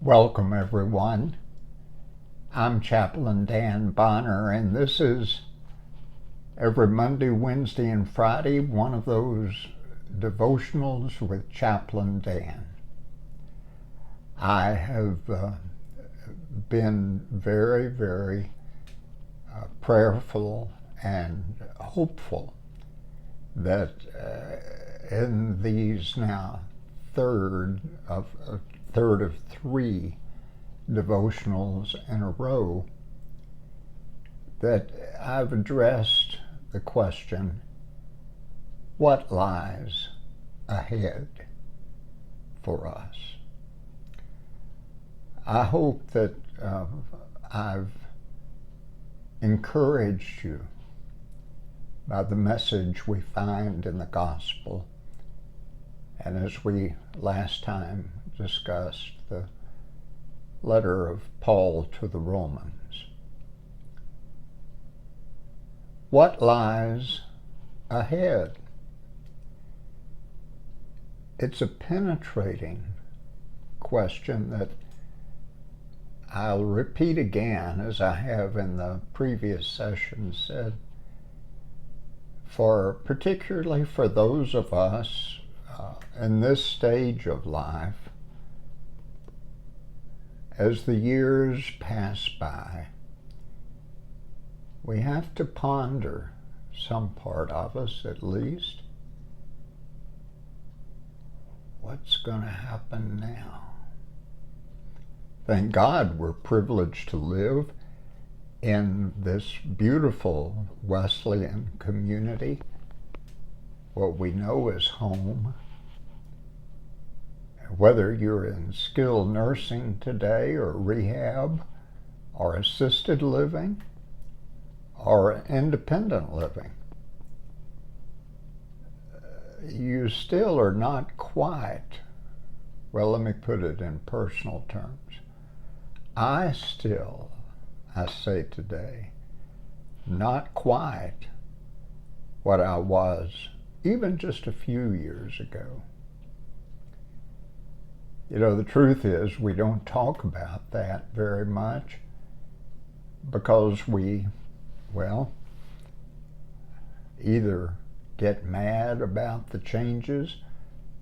Welcome, everyone. I'm Chaplain Dan Bonner, and this is every Monday, Wednesday, and Friday, one of those devotionals with Chaplain Dan. I have been very prayerful and hopeful that in these now third of three devotionals in a row, that I've addressed the question, what lies ahead for us? I hope that I've encouraged you by the message we find in the gospel, and as we last time discussed, the letter of Paul to the Romans. What lies ahead? It's a penetrating question that I'll repeat again, as I have in the previous session said, particularly for those of us in this stage of life. As the years pass by, we have to ponder, some part of us at least, what's going to happen now? Thank God we're privileged to live in this beautiful Wesleyan community, what we know as home. Whether you're in skilled nursing today, or rehab, or assisted living, or independent living, you still are not quite, well, let me put it in personal terms. I say today, not quite what I was even just a few years ago. You know, the truth is we don't talk about that very much because we, either get mad about the changes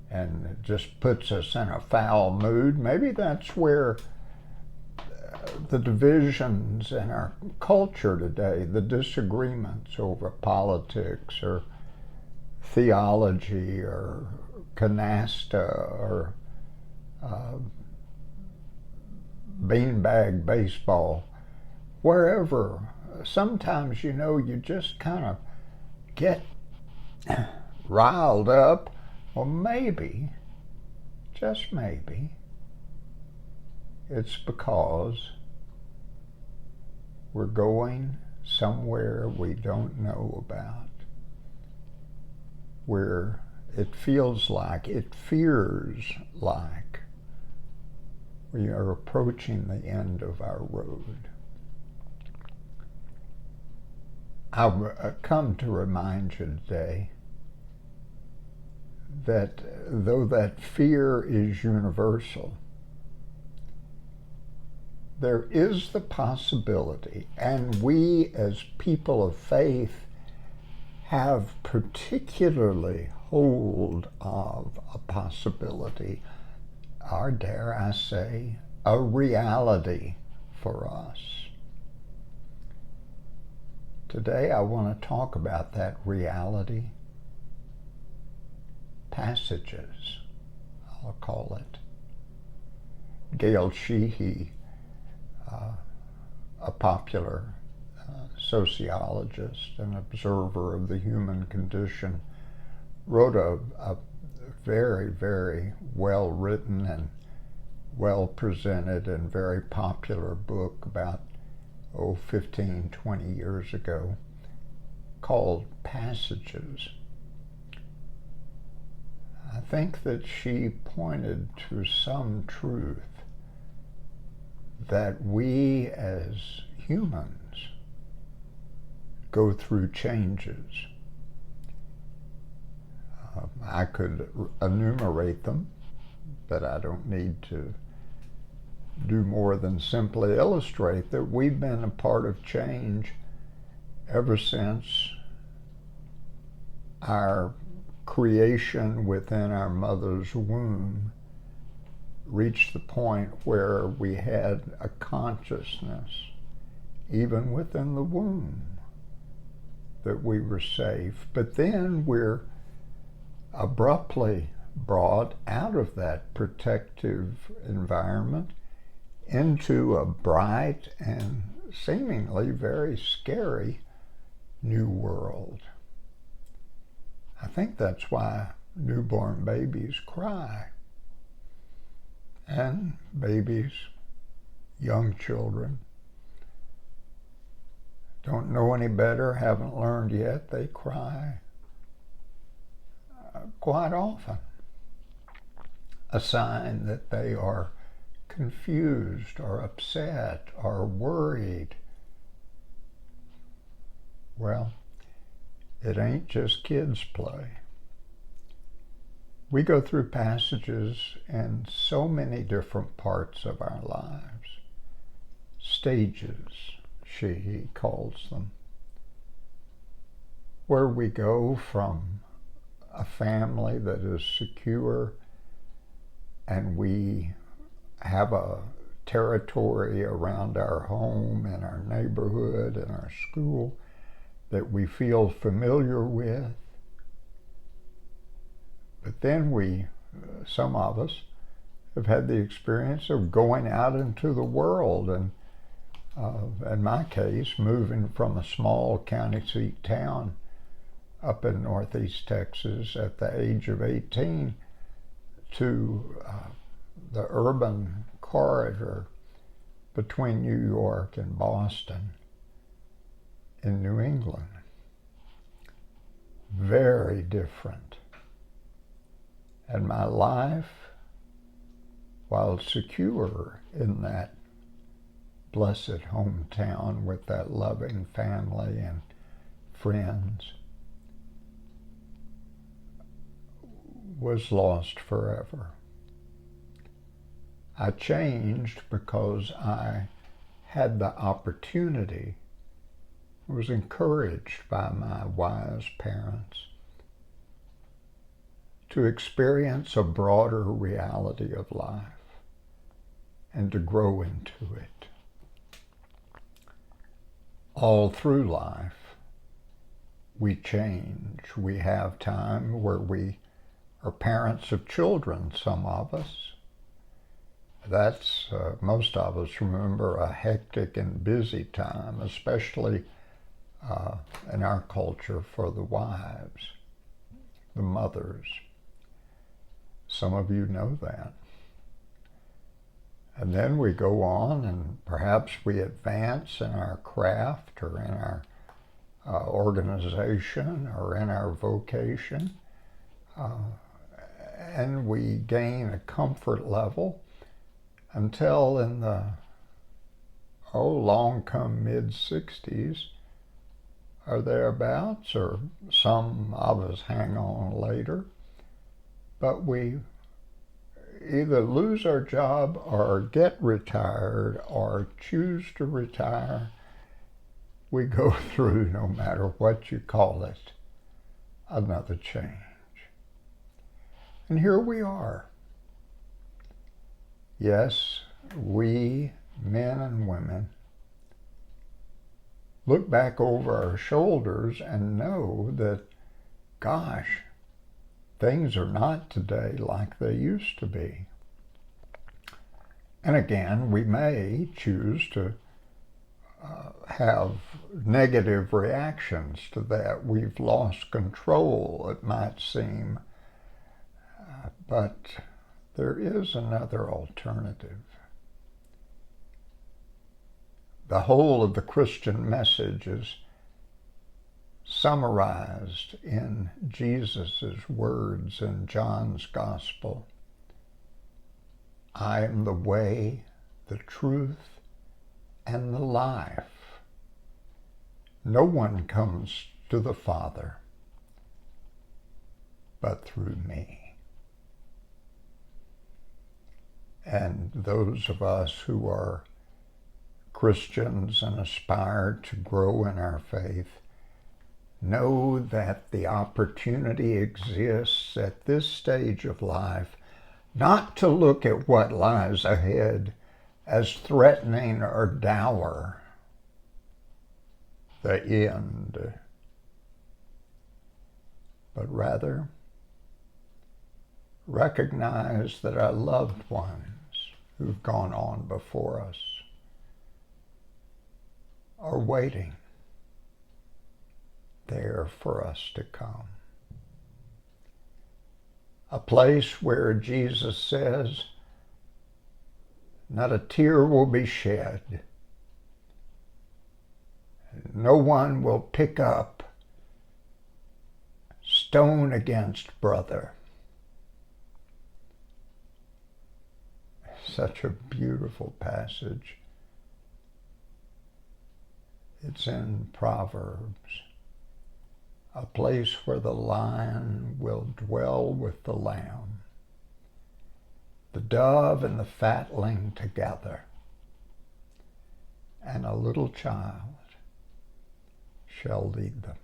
and it just puts us in a foul mood. Maybe that's where the divisions in our culture today, the disagreements over politics or theology or canasta or beanbag baseball, wherever, sometimes, you just kind of get riled up. Or maybe, just maybe, it's because we're going somewhere we don't know about, where it feels like, it fears like we are approaching the end of our road. I've come to remind you today that though that fear is universal, there is the possibility, and we as people of faith have particularly hold of a possibility, or dare I say, a reality for us. Today I want to talk about that reality. Passages, I'll call it. Gail Sheehy, a popular sociologist and observer of the human condition, wrote a very well written and well presented and very popular book about 15, 20 years ago called Passages. I think that she pointed to some truth that we as humans go through changes. I could enumerate them, but I don't need to do more than simply illustrate that we've been a part of change ever since our creation within our mother's womb reached the point where we had a consciousness, even within the womb, that we were safe. But then we're abruptly brought out of that protective environment into a bright and seemingly very scary new world. I think that's why newborn babies cry. And babies, young children, don't know any better, haven't learned yet, they cry quite often. A sign that they are confused or upset or worried. Well, it ain't just kids' play. We go through passages in so many different parts of our lives. Stages, he calls them, where we go from a family that is secure and we have a territory around our home and our neighborhood and our school that we feel familiar with. But then some of us have had the experience of going out into the world and, in my case, moving from a small county seat town up in northeast Texas at the age of 18 to the urban corridor between New York and Boston in New England. Very different. And my life, while secure in that blessed hometown with that loving family and friends, was lost forever. I changed because I had the opportunity, was encouraged by my wise parents to experience a broader reality of life and to grow into it. All through life, we change. We have time where we are parents of children, some of us. That's, most of us remember a hectic and busy time, especially in our culture for the wives, the mothers. Some of you know that. And then we go on and perhaps we advance in our craft or in our organization or in our vocation. And we gain a comfort level until in the, long come mid-60s or thereabouts, or some of us hang on later. But we either lose our job or get retired or choose to retire. We go through, no matter what you call it, another change. And here we are. Yes, we, men and women, look back over our shoulders and know that, gosh, things are not today like they used to be. And again, we may choose to have negative reactions to that. We've lost control, it might seem. But there is another alternative. The whole of the Christian message is summarized in Jesus' words in John's Gospel. I am the way, the truth, and the life. No one comes to the Father but through me. And those of us who are Christians and aspire to grow in our faith know that the opportunity exists at this stage of life not to look at what lies ahead as threatening or dour, the end, but rather recognize that our loved ones who've gone on before us are waiting there for us to come. A place where Jesus says, not a tear will be shed. No one will pick up stone against brother. Such a beautiful passage. It's in Proverbs. A place where the lion will dwell with the lamb, the dove and the fatling together, and a little child shall lead them.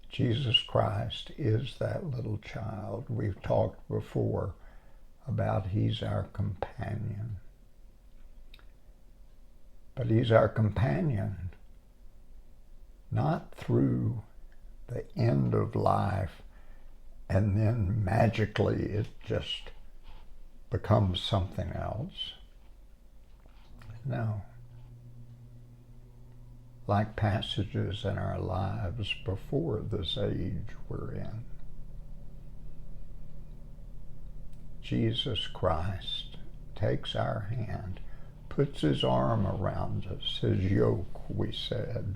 Jesus Christ is that little child. We've talked before about He's our companion. But He's our companion not through the end of life and then magically it just becomes something else. No. Like passages in our lives before this age we're in. Jesus Christ takes our hand, puts His arm around us, His yoke, we said,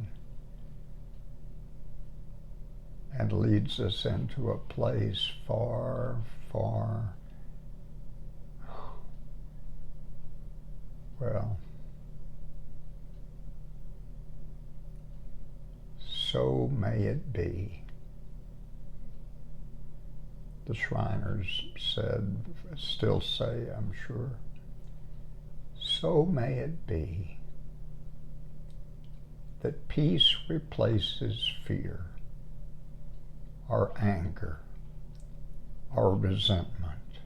and leads us into a place far, far, well, so may it be. The Shriners said, still say, I'm sure, so may it be that peace replaces fear, our anger, our resentment,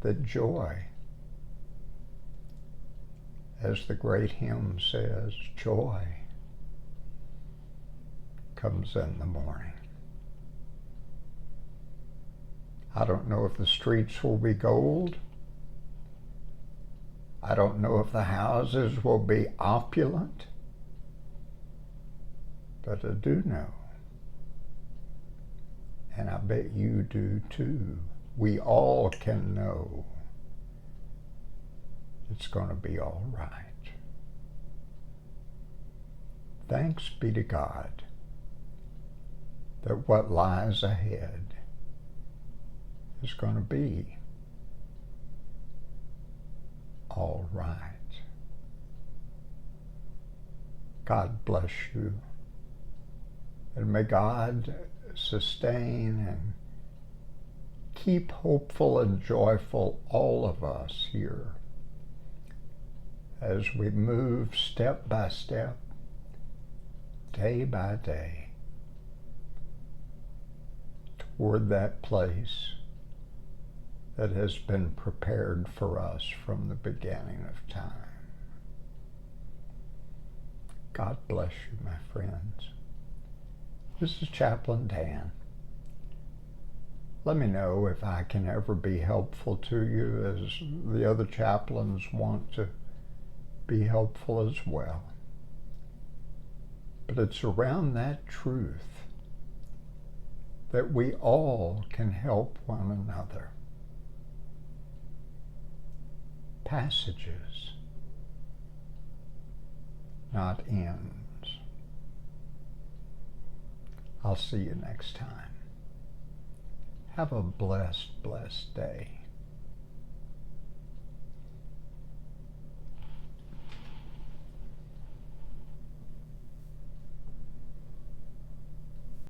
that joy, as the great hymn says, joy comes in the morning. I don't know if the streets will be gold. I don't know if the houses will be opulent. But I do know, and I bet you do too, we all can know it's going to be all right. Thanks be to God that what lies ahead is going to be all right. God bless you. And may God sustain and keep hopeful and joyful all of us here as we move step by step, day by day, toward that place that has been prepared for us from the beginning of time. God bless you, my friends. This is Chaplain Dan. Let me know if I can ever be helpful to you, as the other chaplains want to be helpful as well. But it's around that truth that we all can help one another. Passages, not ends. I'll see you next time. Have a blessed, blessed day.